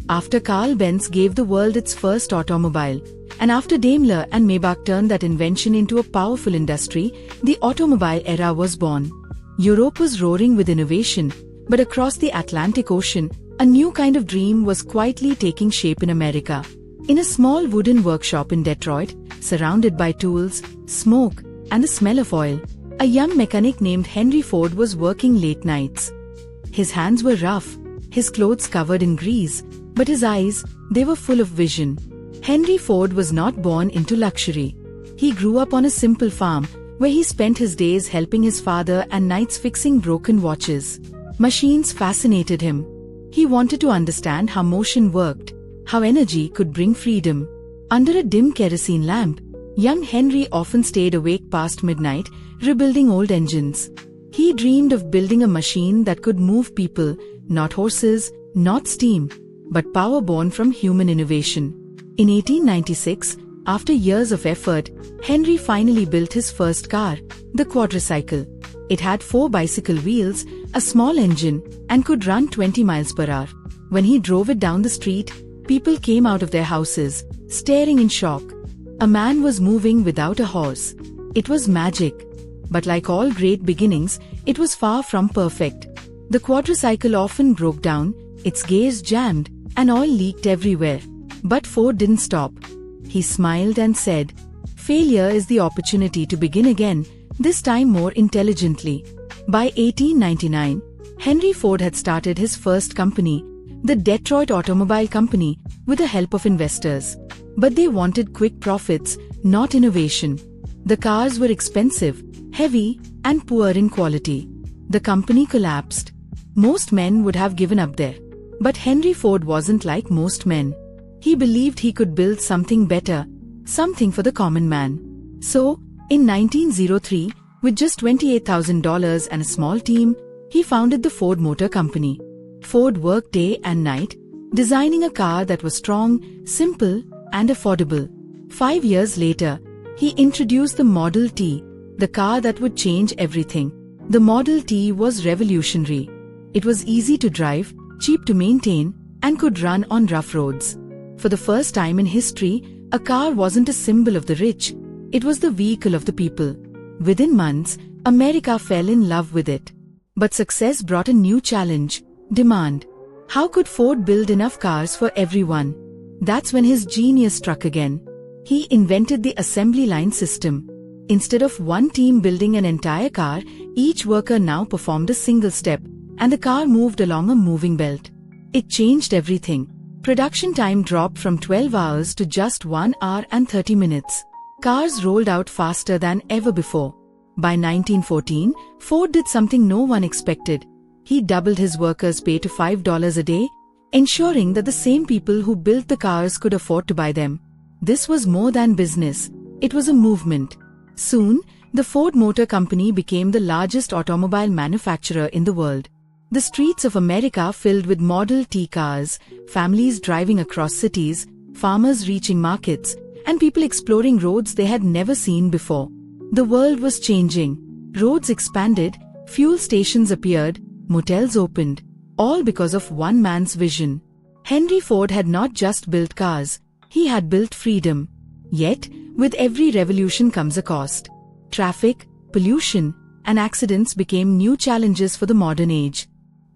After Carl Benz gave the world its first automobile, and after Daimler and Maybach turned that invention into a powerful industry, the automobile era was born. Europe was roaring with innovation, but across the Atlantic Ocean, a new kind of dream was quietly taking shape in America. In a small wooden workshop in Detroit, surrounded by tools, smoke, and the smell of oil, a young mechanic named Henry Ford was working late nights. His hands were rough, his clothes covered in grease, but his eyes, they were full of vision. Henry Ford was not born into luxury. He grew up on a simple farm, where he spent his days helping his father and nights fixing broken watches. Machines fascinated him. He wanted to understand how motion worked, how energy could bring freedom. Under a dim kerosene lamp, young Henry often stayed awake past midnight, rebuilding old engines. He dreamed of building a machine that could move people, not horses, not steam, but power born from human innovation. In 1896, after years of effort, Henry finally built his first car, the quadricycle. It had 4 bicycle wheels, a small engine, and could run 20 miles per hour. When he drove it down the street, people came out of their houses, staring in shock. A man was moving without a horse. It was magic. But like all great beginnings, it was far from perfect. The quadricycle often broke down, its gears jammed, and oil leaked everywhere. But Ford didn't stop. He smiled and said, "Failure is the opportunity to begin again, this time more intelligently." By 1899, Henry Ford had started his first company, the Detroit Automobile Company, with the help of investors. But they wanted quick profits, not innovation. The cars were expensive, heavy, and poor in quality. The company collapsed. Most men would have given up there. But Henry Ford wasn't like most men. He believed he could build something better, something for the common man. So, in 1903, with just $28,000 and a small team, he founded the Ford Motor Company. Ford worked day and night, designing a car that was strong, simple, and affordable. 5 years later, he introduced the Model T, the car that would change everything. The Model T was revolutionary. It was easy to drive, cheap to maintain, and could run on rough roads. For the first time in history, a car wasn't a symbol of the rich, it was the vehicle of the people. Within months, America fell in love with it. But success brought a new challenge: demand. How could Ford build enough cars for everyone? That's when his genius struck again. He invented the assembly line system. Instead of one team building an entire car, each worker now performed a single step, and the car moved along a moving belt. It changed everything. Production time dropped from 12 hours to just 1 hour and 30 minutes. Cars rolled out faster than ever before. By 1914, Ford did something no one expected. He doubled his workers' pay to $5 a day, ensuring that the same people who built the cars could afford to buy them. This was more than business. It was a movement. Soon, the Ford Motor Company became the largest automobile manufacturer in the world. The streets of America filled with Model T cars, families driving across cities, farmers reaching markets, and people exploring roads they had never seen before. The world was changing. Roads expanded, fuel stations appeared, motels opened, all because of one man's vision. Henry Ford had not just built cars, he had built freedom. Yet, with every revolution comes a cost. Traffic, pollution, and accidents became new challenges for the modern age.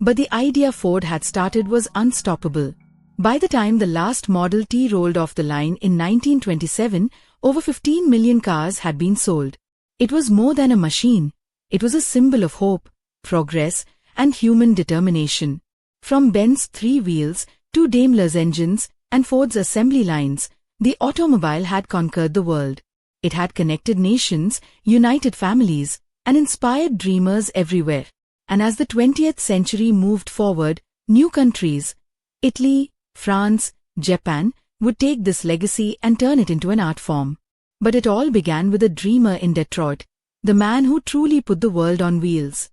But the idea Ford had started was unstoppable. By the time the last Model T rolled off the line in 1927, over 15 million cars had been sold. It was more than a machine. It was a symbol of hope, progress, and human determination. From Benz's 3 wheels to Daimler's engines and Ford's assembly lines, the automobile had conquered the world. It had connected nations, united families, and inspired dreamers everywhere. And as the 20th century moved forward, new countries, Italy, France, Japan, would take this legacy and turn it into an art form. But it all began with a dreamer in Detroit, the man who truly put the world on wheels.